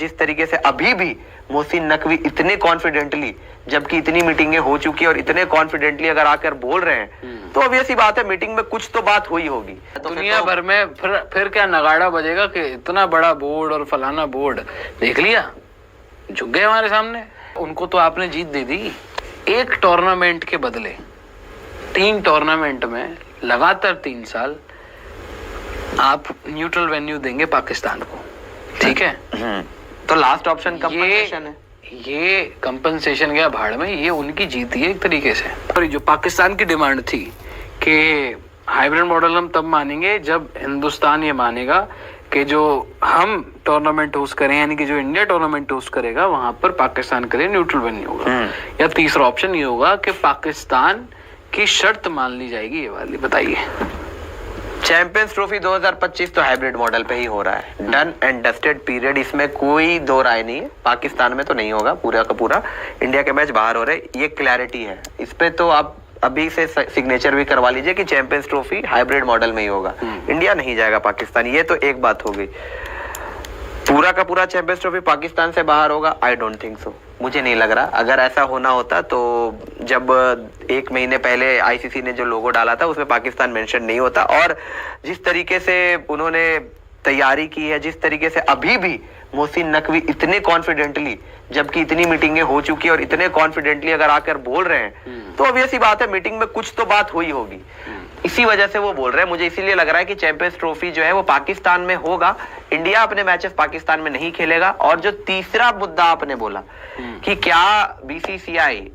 जिस तरीके से अभी भी मोहसिन नकवी इतने कॉन्फिडेंटली, जबकि इतनी मीटिंगें हो चुकी है और इतने कॉन्फिडेंटली अगर आकर बोल रहे हैं तो ऑब्वियस सी बात है मीटिंग में कुछ तो बात हुई होगी। तो दुनिया भर में फिर क्या नगाड़ा बजेगा कि इतना बड़ा बोर्ड और फलाना बोर्ड देख लिया, झुक गए हमारे सामने। उनको तो आपने जीत दे दी। एक टूर्नामेंट के बदले 3 टूर्नामेंट में लगातार 3 साल आप न्यूट्रल वेन्यू देंगे पाकिस्तान को, ठीक है? तो लास्ट ऑप्शन कंपनसेशन है। ये कंपनसेशन गया भाड़ में, ये उनकी जीत है एक तरीके से। और जो पाकिस्तान की डिमांड थी कि हाइब्रिड मॉडल हम तब मानेंगे जब हिंदुस्तान ये मानेगा कि जो हम टूर्नामेंट होस्ट करें, यानी कि जो इंडिया टूर्नामेंट होस्ट करेगा वहां पर पाकिस्तान के लिए न्यूट्रल वेन्यू होगा। या तीसरा ऑप्शन ये होगा कि पाकिस्तान की शर्त मान ली जाएगी, ये वाली। बताइए। चैंपियंस ट्रॉफी 2025 तो हाइब्रिड मॉडल पे ही हो रहा है, डन एंड डस्टेड पीरियड, इसमें कोई दो राय नहीं है। पाकिस्तान में तो नहीं होगा पूरा का पूरा, इंडिया के मैच बाहर हो रहे, ये क्लैरिटी है। इस पे तो आप अभी से सिग्नेचर भी करवा लीजिए कि चैंपियंस ट्रॉफी हाइब्रिड मॉडल में ही होगा, इंडिया नहीं जाएगा पाकिस्तान। ये तो एक बात हो गई। पूरा का पूरा चैंपियंस ट्रॉफी पाकिस्तान से बाहर होगा, आई डोंट थिंक सो, मुझे नहीं लग रहा। अगर ऐसा होना होता तो जब 1 महीने पहले आईसीसी ने जो लोगो डाला था उसमें पाकिस्तान मेंशन नहीं होता। और जिस तरीके से उन्होंने तैयारी की है, जिस तरीके से अभी भी मोहसिन नकवी इतने कॉन्फिडेंटली, जबकि इतनी मीटिंगें हो चुकी है और इतने कॉन्फिडेंटली अगर आकर बोल रहे हैं तो ऑब्वियस सी बात है मीटिंग में कुछ तो बात हुई होगी, इसी वजह से वो बोल रहे हैं। मुझे इसीलिए लग रहा है कि चैंपियंस ट्रॉफी जो है वो पाकिस्तान में होगा, इंडिया अपने मैचेस पाकिस्तान में नहीं खेलेगा। और जो तीसरा मुद्दा आपने बोला कि क्या बीसीसीआई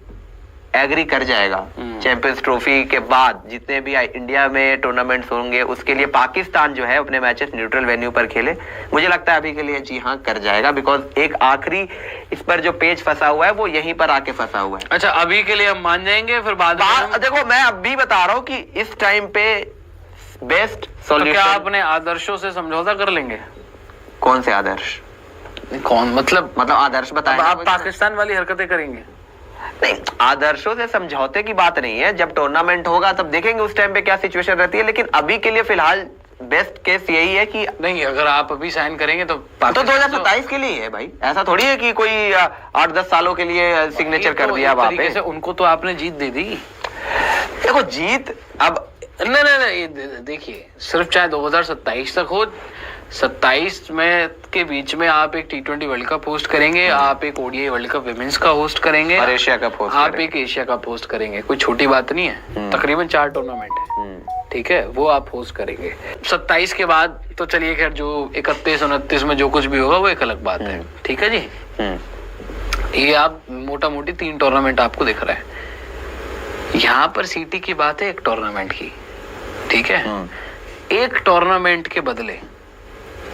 एग्री कर जाएगा चैंपियंस ट्रॉफी के बाद जितने भी इंडिया में टूर्नामेंट्स होंगे उसके लिए पाकिस्तान जो है अपने मैचेस न्यूट्रल वेन्यू पर खेले, मुझे लगता है अभी के लिए जी हाँ कर जाएगा। बिकॉज एक आखिरी इस पर जो पेज फंसा हुआ है वो यहीं पर आके फंसा हुआ है। अच्छा, अभी के लिए हम मान जाएंगे, फिर बाद में देखो मैं अभी बता रहा हूँ कि इस टाइम पे बेस्ट सॉल्यूशन। क्या अपने आदर्शों से समझौता कर लेंगे? कौन से आदर्श? कौन मतलब आदर्श बताएं। आप पाकिस्तान वाली हरकतें करेंगे? नहीं, आदर्शों से समझौते की बात नहीं है। जब टूर्नामेंट होगा तब देखेंगे उस टाइम पे क्या सिचुएशन रहती है, लेकिन अभी के लिए फिलहाल बेस्ट केस यही है कि नहीं, अगर आप अभी साइन करेंगे तो 2027 के लिए है भाई। ऐसा थोड़ी है कि कोई 8-10 सालों के लिए सिग्नेचर कर दिया वहां पे। उनको तो आपने जीत दे दी। देखो जीत अब नहीं, देखिए, सिर्फ चाहे 2027 तक हो, 27 में के बीच में आप एक T20 वर्ल्ड कप होस्ट करेंगे, आप एक ODI वर्ल्ड कप विमेंस का होस्ट करेंगे और एशिया कप होस्ट आप एक एशिया कप होस्ट करेंगे। कोई छोटी बात नहीं है। तकरीबन 4 टूर्नामेंट है, ठीक है, वो आप होस्ट करेंगे। 27 के बाद तो चलिए खैर जो 31-29 में जो कुछ भी होगा वो एक अलग बात है, ठीक है जी। ये आप मोटा मोटी 3 टूर्नामेंट आपको दिख रहा है। यहाँ पर सीटी की बात है एक टूर्नामेंट की, ठीक है। एक टूर्नामेंट के बदले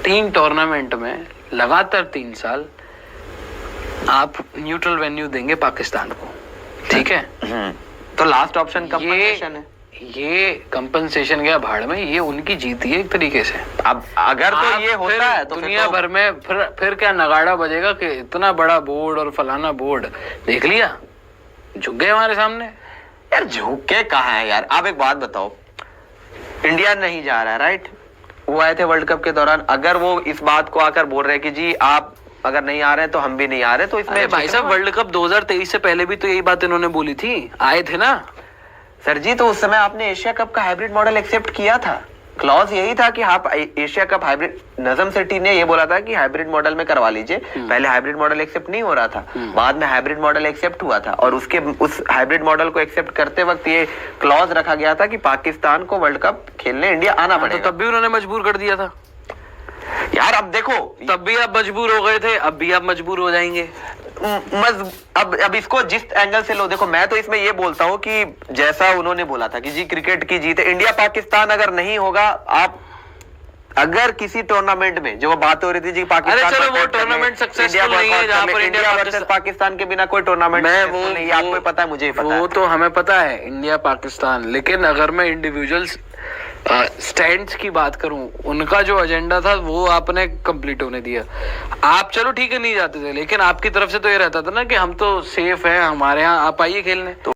3 टूर्नामेंट में लगातार 3 साल आप न्यूट्रल वेन्यू देंगे पाकिस्तान को, ठीक है? तो लास्ट ऑप्शन कंपनसेशन है। ये कंपनसेशन गया भाड़ में, ये उनकी जीत है एक तरीके से। अब अगर तो ये होता है तो दुनिया भर में फिर क्या नगाड़ा बजेगा कि इतना बड़ा बोर्ड और फलाना बोर्ड देख लिया, झुक गए हमारे सामने। यार झुक के कहाँ है यार? आप एक बात बताओ, इंडिया नहीं जा रहा है, राइट? वो आए थे वर्ल्ड कप के दौरान, अगर वो इस बात को आकर बोल रहे हैं कि जी आप अगर नहीं आ रहे तो हम भी नहीं आ रहे, तो इसमें भाई साहब वर्ल्ड कप 2023 से पहले भी तो यही बात इन्होंने बोली थी, आए थे ना सर जी। तो उस समय आपने एशिया कप का हाइब्रिड मॉडल एक्सेप्ट किया था, क्लॉज यही था कि आप Asia cup hybrid, Najam Sethi ने ये बोला था कि हाइब्रिड मॉडल में करवा लीजिए। पहले हाइब्रिड मॉडल एक्सेप्ट नहीं हो रहा था, बाद में हाइब्रिड मॉडल एक्सेप्ट हुआ था। और उस हाइब्रिड मॉडल को एक्सेप्ट करते वक्त ये क्लॉज रखा गया था कि पाकिस्तान को वर्ल्ड कप खेलने इंडिया आना पड़ेगा। तो तब भी उन्होंने मजबूर कर दिया था यार। अब देखो, तब भी आप मजबूर हो गए थे, अब भी आप मजबूर हो जाएंगे। अब इसको जिस एंगल से लो, देखो मैं तो इसमें ये बोलता हूँ कि जैसा उन्होंने बोला था कि जी क्रिकेट की जीत है, इंडिया पाकिस्तान अगर नहीं होगा, आप अगर किसी टूर्नामेंट में जो बात हो रही थी जी पाकिस्तान, चलो वो टूर्नामेंट सक्सेसफुल नहीं है जहां पर इंडिया वर्सेस पाकिस्तान के बिना कोई टूर्नामेंट नहीं है, आपको पता है, मुझे पता है, वो तो हमें पता है इंडिया पाकिस्तान। लेकिन अगर मैं इंडिविजुअल्स स्टैंड्स की बात करूं, उनका जो एजेंडा था वो आपने कंप्लीट होने दिया। आप चलो ठीक है नहीं जाते थे, लेकिन आपकी तरफ से तो ये रहता था ना कि हम तो सेफ हैं, हमारे यहाँ आप आइए खेलने।